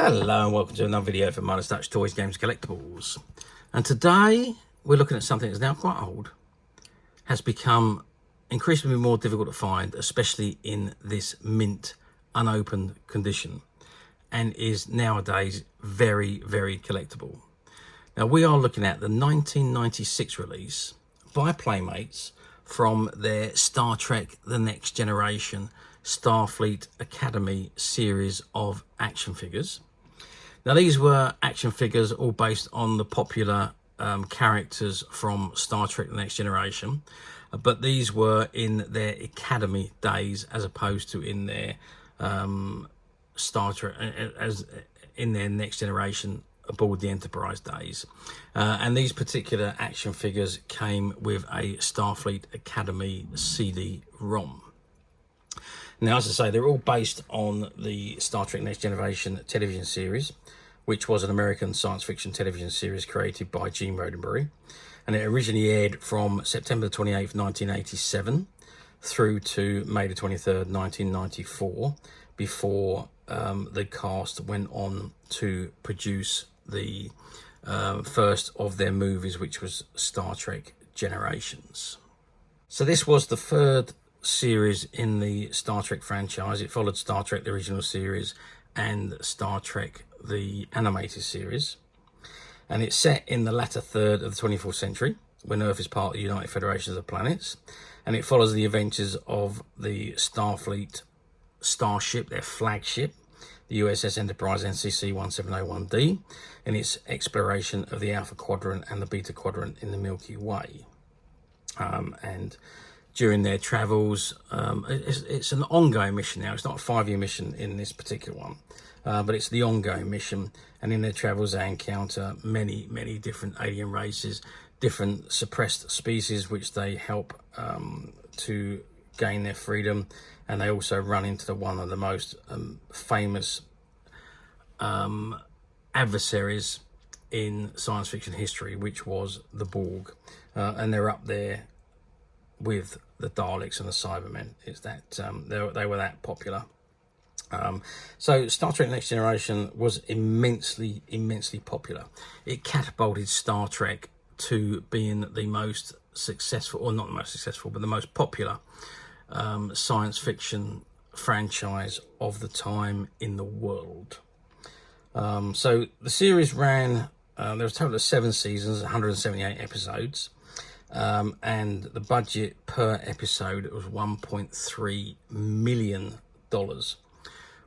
Hello and welcome to another video from Minus Touch Toys, Games, Collectibles. And today we're looking at something that's now quite old, has become increasingly more difficult to find, especially in this mint, unopened condition, and is nowadays very, very collectible. Now we are looking at the 1996 release by Playmates from their Star Trek The Next Generation Starfleet Academy series of action figures. Now these were action figures all based on the popular characters from Star Trek The Next Generation, but these were in their Academy days as opposed to in their Star Trek, as in their Next Generation aboard the Enterprise days. And these particular action figures came with a Starfleet Academy CD-ROM. Now, as I say, they're all based on the Star Trek Next Generation television series, which was an American science fiction television series created by Gene Roddenberry. And it originally aired from September 28th, 1987 through to May the 23rd, 1994, before the cast went on to produce the first of their movies, which was Star Trek Generations. So this was the third series in the Star Trek franchise. It followed Star Trek the original series and Star Trek the animated series, and it's set in the latter third of the 24th century when Earth is part of the United Federation of the Planets, and it follows the adventures of the Starfleet starship, their flagship, the USS Enterprise NCC 1701D, in its exploration of the Alpha Quadrant and the Beta Quadrant in the Milky Way. And during their travels, it's an ongoing mission now. It's not a 5-year mission in this particular one, but it's the ongoing mission. And in their travels, they encounter many, many different alien races, different suppressed species, which they help to gain their freedom. And they also run into one of the most famous adversaries in science fiction history, which was the Borg. And they're up there with the Daleks and the Cybermen. It's that they were that popular. So Star Trek Next Generation was immensely popular. It catapulted Star Trek to being the most successful, or not the most successful, but the most popular science fiction franchise of the time in the world. So the series ran, there was a total of 7 seasons, 178 episodes. And the budget per episode was $1.3 million,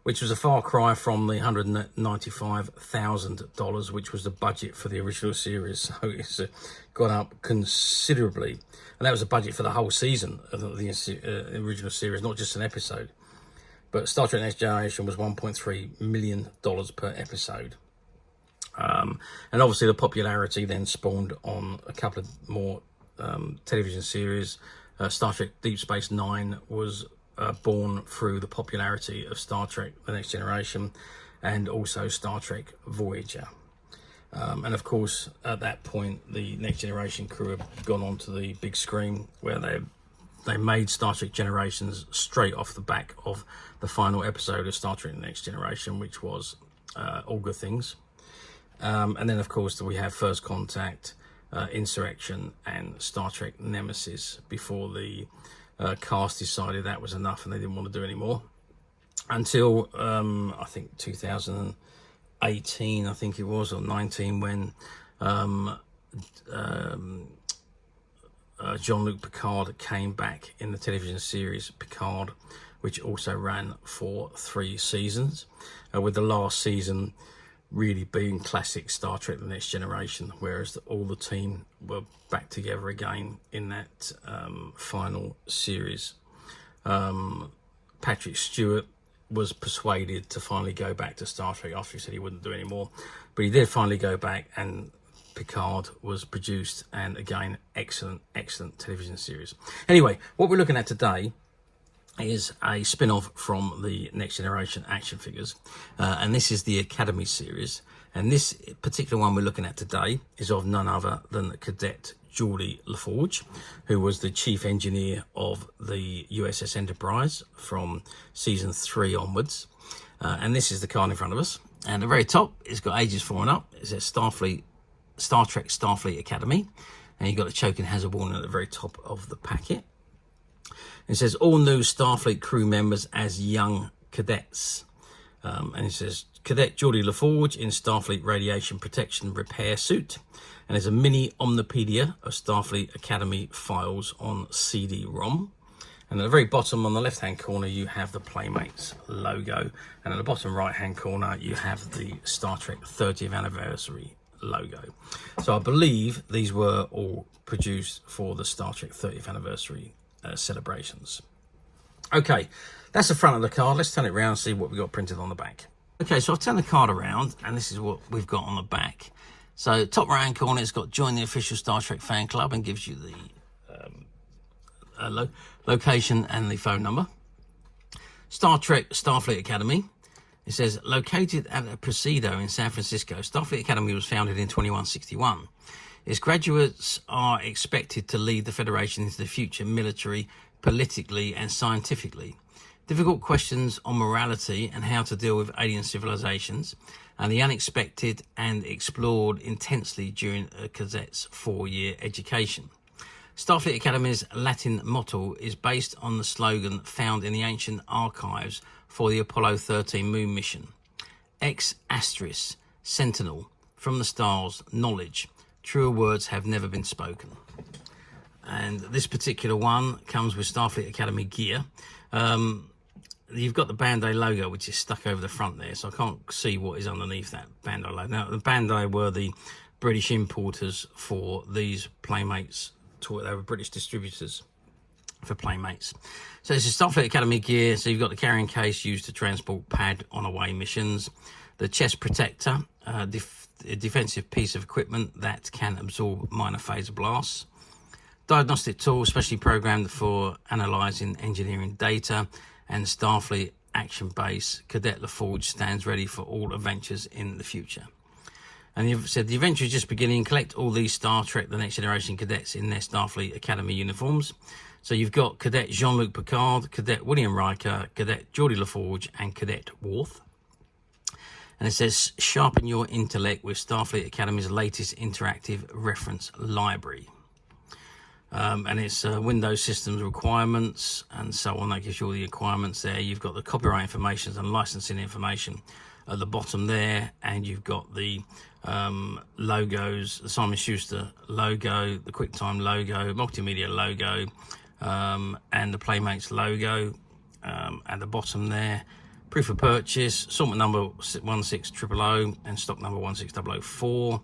which was a far cry from the $195,000, which was the budget for the original series. So it's gone up considerably. And that was the budget for the whole season of the original series, not just an episode. But Star Trek Next Generation was $1.3 million per episode. And obviously the popularity then spawned on a couple of more television series. Star Trek Deep Space Nine was born through the popularity of Star Trek The Next Generation, and also Star Trek Voyager. And of course, at that point, the Next Generation crew had gone onto the big screen, where they made Star Trek Generations straight off the back of the final episode of Star Trek The Next Generation, which was All Good Things. And then, of course, we have First Contact, Insurrection, and Star Trek Nemesis, before the cast decided that was enough and they didn't want to do any more, until I think 2018, I think it was, or 19, when Jean-Luc Picard came back in the television series Picard, which also ran for 3 seasons, with the last season really being classic Star Trek The Next Generation, whereas all the team were back together again in that final series. Patrick Stewart was persuaded to finally go back to Star Trek after he said he wouldn't do any more, but he did finally go back, and Picard was produced, and again, excellent television series. Anyway, what we're looking at today is a spin-off from the Next Generation action figures, and this is the Academy series. And this particular one we're looking at today is of none other than Cadet Geordi LaForge, who was the chief engineer of the USS Enterprise from season 3 onwards. And this is the card in front of us. And at the very top, it's got ages 4 and up. It says Star Trek Starfleet Academy. And you've got a choking hazard warning at the very top of the packet. It says all new Starfleet crew members as young cadets. And it says Cadet Geordi LaForge in Starfleet radiation protection repair suit. And there's a mini omnipedia of Starfleet Academy files on CD-ROM. And at the very bottom on the left-hand corner, you have the Playmates logo. And at the bottom right-hand corner, you have the Star Trek 30th anniversary logo. So I believe these were all produced for the Star Trek 30th anniversary celebrations. Okay, that's the front of the card. Let's turn it around and see what we got printed on the back. Okay, so I've turned the card around, and this is what we've got on the back. So top right-hand corner, it's got join the official Star Trek fan club and gives you the location and the phone number. Star Trek Starfleet Academy. It says, located at a Presidio in San Francisco, Starfleet Academy was founded in 2161. Its graduates are expected to lead the Federation into the future military, politically and scientifically. Difficult questions on morality and how to deal with alien civilizations and the unexpected and explored intensely during a cadet's 4-year education. Starfleet Academy's Latin motto is based on the slogan found in the ancient archives for the Apollo 13 moon mission. Ex Astris, Sentinel, from the stars, knowledge. Truer words have never been spoken. And this particular one comes with Starfleet Academy gear. You've got the Bandai logo, which is stuck over the front there, so I can't see what is underneath that Bandai logo. Now, the Bandai were the British importers for these Playmates. They were British distributors for Playmates. So this is Starfleet Academy gear. So you've got the carrying case used to transport pad on away missions, the chest protector, a defensive piece of equipment that can absorb minor phaser blasts, diagnostic tool specially programmed for analyzing engineering data, and Starfleet action base. Cadet LaForge stands ready for all adventures in the future. And you've said the adventure is just beginning. Collect all these Star Trek The Next Generation cadets in their Starfleet Academy uniforms. So you've got Cadet Jean-Luc Picard, Cadet William Riker, Cadet Geordi LaForge, and Cadet Worf. And it says, sharpen your intellect with Starfleet Academy's latest interactive reference library. And it's Windows systems requirements and so on. That gives you all the requirements there. You've got the copyright information and licensing information at the bottom there, and you've got the logos, the Simon Schuster logo, the QuickTime logo, multimedia logo, and the Playmates logo at the bottom there. Proof of purchase, assortment number 16000 and stock number 16004,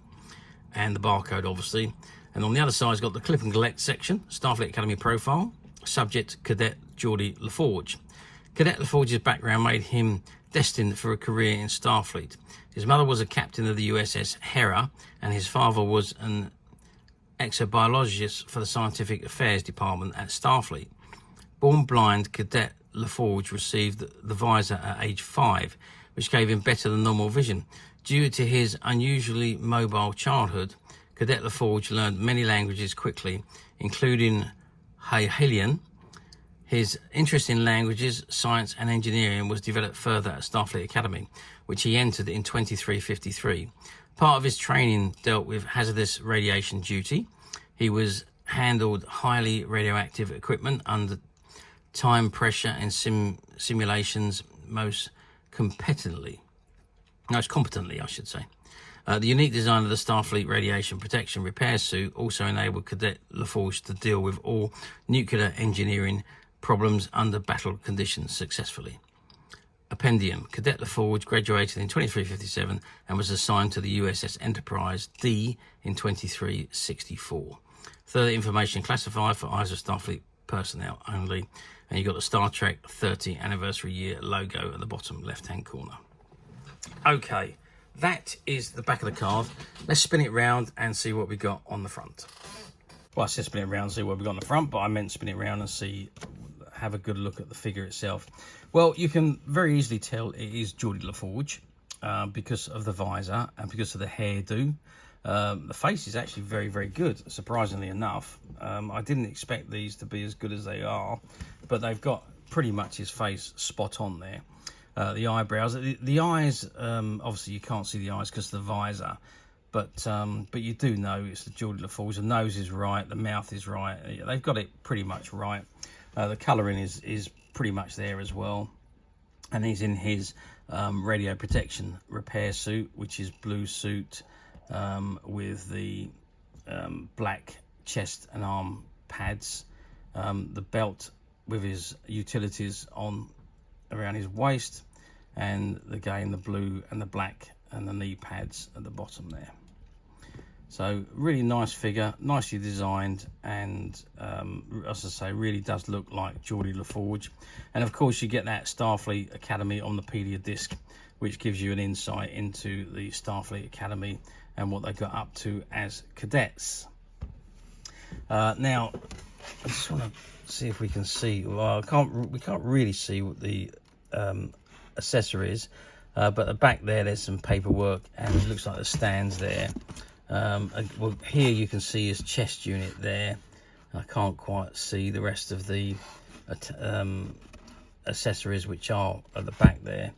and the barcode obviously. And on the other side, it's got the clip and collect section, Starfleet Academy profile, subject Cadet Geordi LaForge. Cadet LaForge's background made him destined for a career in Starfleet. His mother was a captain of the USS Hera, and his father was an exobiologist for the Scientific Affairs Department at Starfleet. Born blind, Cadet LaForge received the visor at age 5, which gave him better than normal vision. Due to his unusually mobile childhood, Cadet LaForge learned many languages quickly, including Hylian. His interest in languages, science and engineering was developed further at Starfleet Academy, which he entered in 2353. Part of his training dealt with hazardous radiation duty. He was handled highly radioactive equipment under time pressure and simulations most competently, I should say. The unique design of the Starfleet radiation protection repair suit also enabled Cadet LaForge to deal with all nuclear engineering problems under battle conditions successfully. Appendium. Cadet LaForge graduated in 2357 and was assigned to the USS Enterprise D in 2364. Further information classified for eyes of Starfleet personnel only. And you've got the Star Trek 30 anniversary year logo at the bottom left-hand corner. Okay, that is the back of the card. Let's spin it round and see what we got on the front. Well, I said spin it around and see what we got on the front, but I meant spin it around and have a good look at the figure itself. Well, you can very easily tell it is Geordi LaForge because of the visor and because of the hairdo. The face is actually very, very good, surprisingly enough. I didn't expect these to be as good as they are, but they've got pretty much his face spot on there. the eyebrows, the eyes. Obviously, you can't see the eyes because of the visor, but you do know it's the Geordi LaForge. The nose is right, the mouth is right. They've got it pretty much right. The colouring is pretty much there as well, and he's in his radio protection repair suit, which is blue suit with the black chest and arm pads, the belt with his utilities on around his waist, and again the blue and the black and the knee pads at the bottom there. So really nice figure, nicely designed, and as I say, really does look like Geordi LaForge. And of course you get that Starfleet Academy on the Pedia disc, which gives you an insight into the Starfleet Academy and what they got up to as cadets. Now I just want to see if we can see. Well, we can't really see what the accessory is, but at the back there's some paperwork, and it looks like the stands there. Well, here you can see his chest unit there. I can't quite see the rest of the accessories, which are at the back there.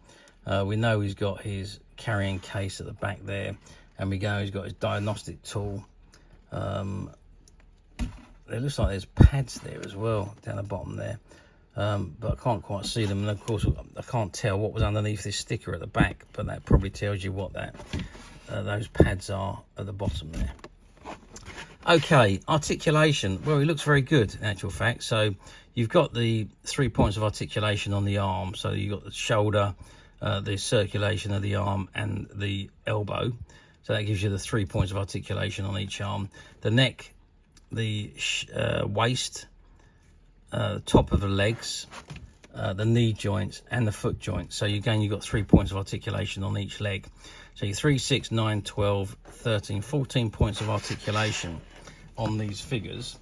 We know he's got his carrying case at the back there, and he's got his diagnostic tool. It looks like there's pads there as well down the bottom there, but I can't quite see them, and of course I can't tell what was underneath this sticker at the back, but that probably tells you what those pads are at the bottom there. Okay, articulation. Well, it looks very good in actual fact. So you've got the 3 points of articulation on the arm. So you've got the shoulder, the circulation of the arm, and the elbow. So that gives you the 3 points of articulation on each arm. The neck, the waist, the top of the legs, the knee joints, and the foot joints. So you've got 3 points of articulation on each leg. So you're 3, 6, 9, 12, 13, 14 points of articulation on these figures,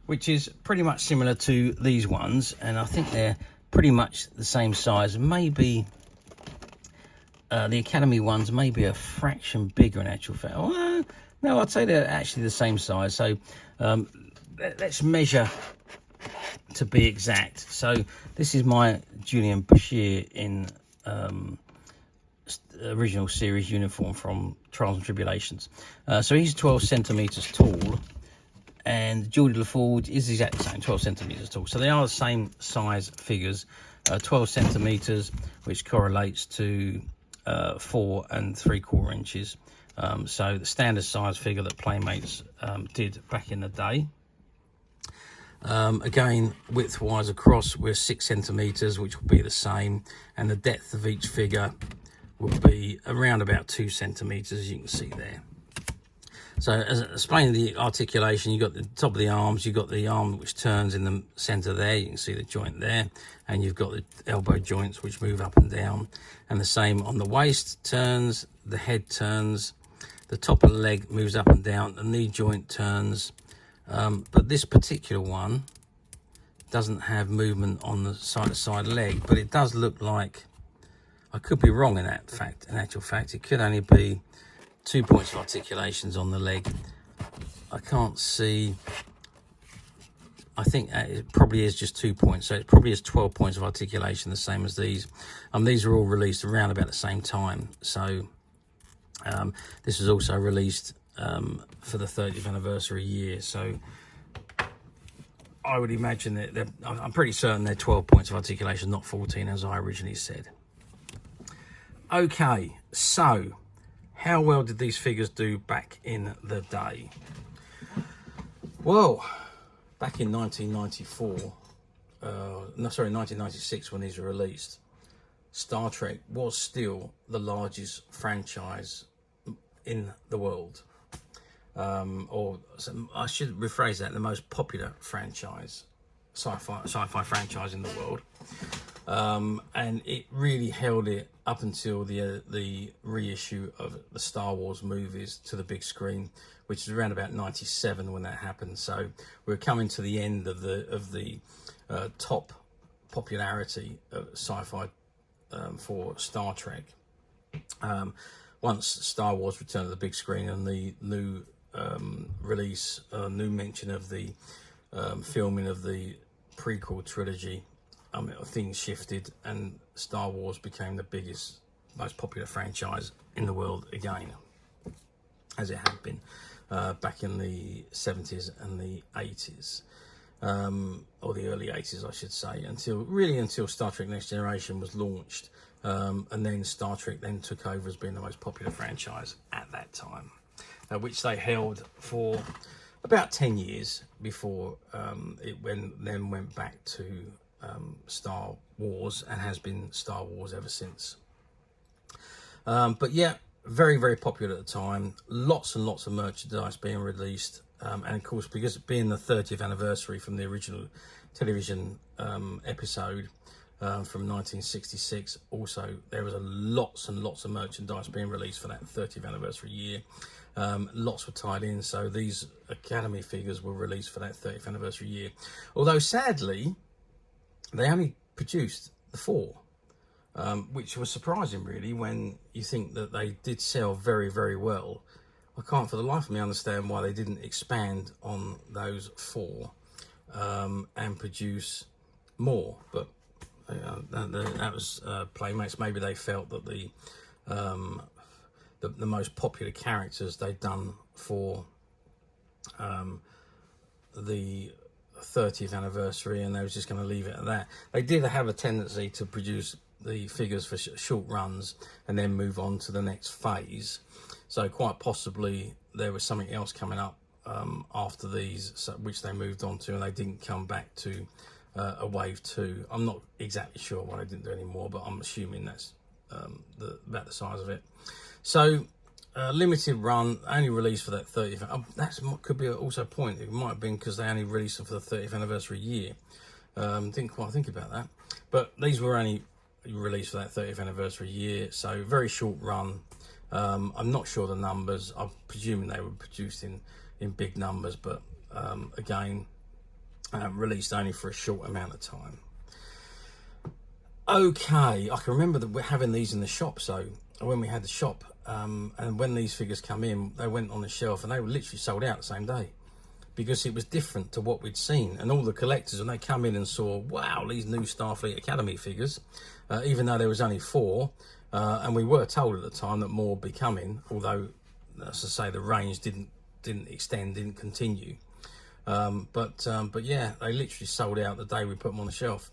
which is pretty much similar to these ones, and I think they're pretty much the same size. Maybe the Academy ones may be a fraction bigger in actual fact. Well, no, I'd say they're actually the same size. So let's measure to be exact. So this is my Julian Bashir in original series uniform from Trials and Tribulations. So he's 12 centimeters tall, and Geordi LaForge is exactly the same, 12 centimeters tall. So they are the same size figures, 12 centimeters, which correlates to 4 3/4 inches. So the standard size figure that Playmates did back in the day. Again, width-wise across, we're 6 centimeters, which will be the same, and the depth of each figure will be around about 2 centimeters, as you can see there. So as explaining the articulation, you've got the top of the arms, you've got the arm which turns in the center there, you can see the joint there, and you've got the elbow joints which move up and down, and the same on the waist turns, the head turns, the top of the leg moves up and down, the knee joint turns, but this particular one doesn't have movement on the side-to-side leg, but it does look like, I could be wrong in actual fact, it could only be 2 points of articulations on the leg. I can't see, I think it probably is just 2 points, so it probably is 12 points of articulation, the same as these. These are all released around about the same time, so this was also released for the 30th anniversary year, so I would imagine that I'm pretty certain they're 12 points of articulation, not 14 as I originally said. Okay, so how well did these figures do back in the day? Well, back in 1996 when these were released, Star Trek was still the largest franchise in the world. Or I should rephrase that, the most popular franchise, sci-fi franchise in the world. And it really held it up until the reissue of the Star Wars movies to the big screen, which is around about 97 when that happened. So we're coming to the end of the top popularity of sci-fi for Star Trek. Once Star Wars returned to the big screen and the new new mention of the filming of the prequel trilogy things shifted and Star Wars became the biggest, most popular franchise in the world again, as it had been back in the 70s and the 80s, or the early 80s I should say, until Star Trek Next Generation was launched, and then Star Trek then took over as being the most popular franchise at that time, which they held for about 10 years before it then went back to Star Wars, and has been Star Wars ever since. But yeah, very, very popular at the time. Lots and lots of merchandise being released. And of course, because it being the 30th anniversary from the original television episode from 1966, also there was lots and lots of merchandise being released for that 30th anniversary year. Lots were tied in, so these Academy figures were released for that 30th anniversary year. Although sadly, they only produced the 4. Which was surprising really, when you think that they did sell very, very well. I can't for the life of me understand why they didn't expand on those 4 and produce more. But that was Playmates. Maybe they felt that the most popular characters they'd done for the 30th anniversary, and they was just going to leave it at that. They did have a tendency to produce the figures for short runs and then move on to the next phase, so quite possibly there was something else coming up after these, which they moved on to, and they didn't come back to a wave 2. I'm not exactly sure why they didn't do any more, but I'm assuming that's about the size of it. So limited run, only released for that 30th. That could be also a point. It might have been because they only released them for the 30th anniversary year. Didn't quite think about that, but these were only released for that 30th anniversary year, so very short run. I'm not sure the numbers. I'm presuming they were produced in big numbers, but again, released only for a short amount of time. Okay, I can remember that we're having these in the shop. So when we had the shop, and when these figures come in, they went on the shelf and they were literally sold out the same day, because it was different to what we'd seen. And all the collectors, when they come in and saw, wow, these new Starfleet Academy figures, even though there was only 4, and we were told at the time that more would be coming, although, as I say, the range didn't extend, didn't continue. But yeah, they literally sold out the day we put them on the shelf.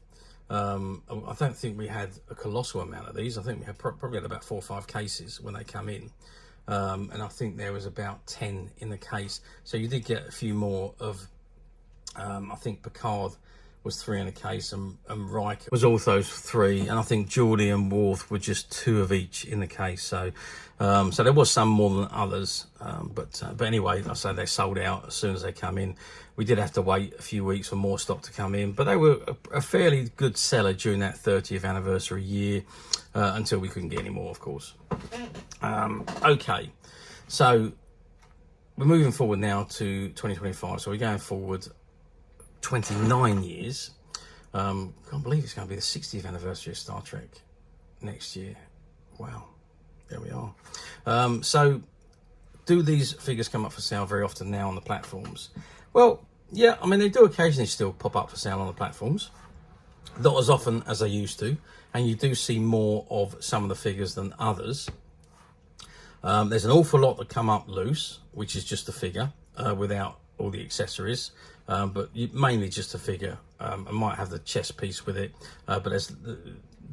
I don't think we had a colossal amount of these. I think we had probably had about 4 or 5 cases when they come in. And I think there was about 10 in the case. So you did get a few more of, I think Picard was 3 in a case, and Riker was also 3, and I think Geordi and Worf were just 2 of each in the case. So so there was some more than others, but anyway, I say they sold out as soon as they come in. We did have to wait a few weeks for more stock to come in, but they were a fairly good seller during that 30th anniversary year, until we couldn't get any more, of course. Okay, so we're moving forward now to 2025, so we're going forward 29 years. Can't believe it's going to be the 60th anniversary of Star Trek next year. Wow, there we are. So do these figures come up for sale very often now on the platforms? Well, yeah, I mean, they do occasionally still pop up for sale on the platforms, not as often as they used to, and you do see more of some of the figures than others. There's an awful lot that come up loose, which is just a figure without all the accessories, but mainly just a figure. I might have the chest piece with it, but there's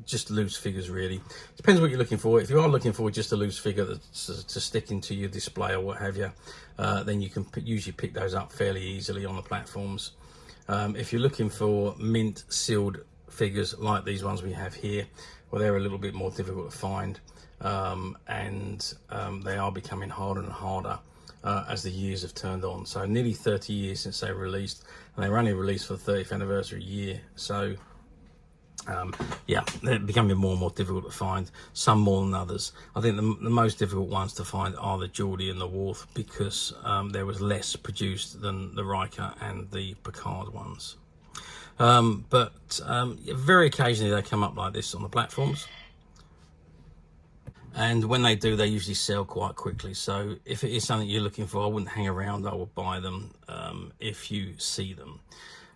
just loose figures really. Depends what you're looking for. If you are looking for just a loose figure to stick into your display or what have you, then you can usually pick those up fairly easily on the platforms. If you're looking for mint sealed figures like these ones we have here, well, they're a little bit more difficult to find, and they are becoming harder and harder as the years have turned on. So nearly 30 years since they were released, and they were only released for the 30th anniversary year. So yeah, they're becoming more and more difficult to find, some more than others. I think the most difficult ones to find are the Geordi and the Worf, because there was less produced than the Riker and the Picard ones. But very occasionally they come up like this on the platforms, and when they do, they usually sell quite quickly. So if it is something you're looking for, I wouldn't hang around. I would buy them if you see them.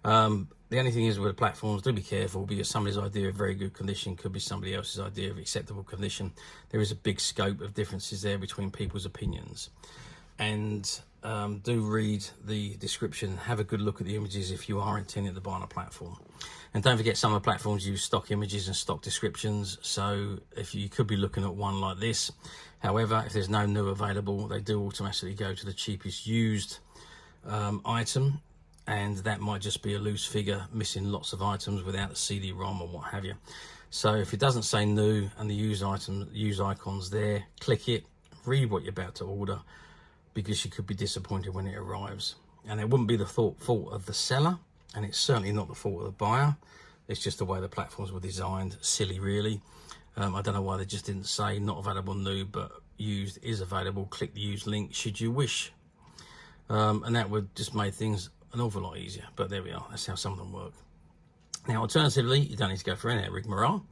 The only thing is with the platforms, do be careful, because somebody's idea of very good condition could be somebody else's idea of acceptable condition. There is a big scope of differences there between people's opinions. And do read the description, have a good look at the images if you are intending to buy on a platform. And don't forget, some of the platforms use stock images and stock descriptions, so if you could be looking at one like this. However, if there's no new available, they do automatically go to the cheapest used item, and that might just be a loose figure missing lots of items without a CD-ROM or what have you. So if it doesn't say new and the use icon's there, click it, read what you're about to order, because you could be disappointed when it arrives. And it wouldn't be the fault of the seller, and it's certainly not the fault of the buyer. It's just the way the platforms were designed. Silly, really. I don't know why they just didn't say not available new, but used is available. Click the used link should you wish. And that would just make things an awful lot easier. But there we are. That's how some of them work. Now, alternatively, you don't need to go for any rigmarole.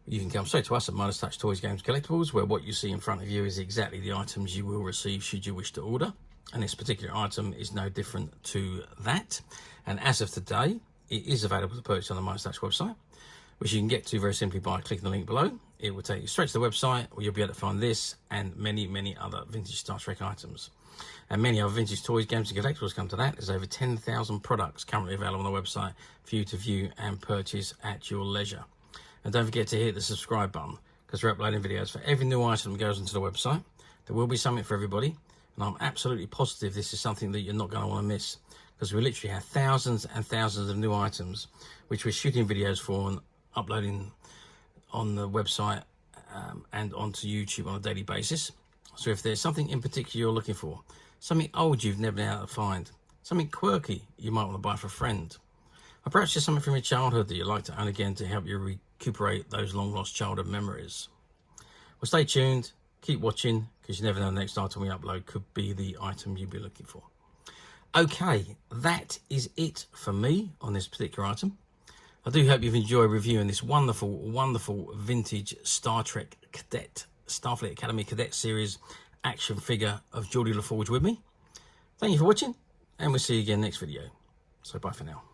You can come straight to us at Midas Touch Toys Games Collectibles, where what you see in front of you is exactly the items you will receive should you wish to order. And this particular item is no different to that. And as of today, it is available to purchase on the Midas Touch website, which you can get to very simply by clicking the link below. It will take you straight to the website, where you'll be able to find this and many, many other vintage Star Trek items. And many other vintage toys, games and collectibles come to that. There's over 10,000 products currently available on the website for you to view and purchase at your leisure. And don't forget to hit the subscribe button, because we're uploading videos for every new item that goes into the website. There will be something for everybody, and I'm absolutely positive this is something that you're not going to want to miss, because we literally have thousands and thousands of new items which we're shooting videos for and uploading on the website and onto YouTube on a daily basis. So if there's something in particular you're looking for, something old you've never been able to find, something quirky you might want to buy for a friend, or perhaps just something from your childhood that you'd like to own again to help you recuperate those long lost childhood memories. Well, stay tuned, keep watching, because you never know, the next item we upload could be the item you'd be looking for. Okay, that is it for me on this particular item. I do hope you've enjoyed reviewing this wonderful, wonderful vintage Star Trek Cadet, Starfleet Academy Cadet series action figure of Geordi LaForge with me. Thank you for watching, and we'll see you again next video. So bye for now.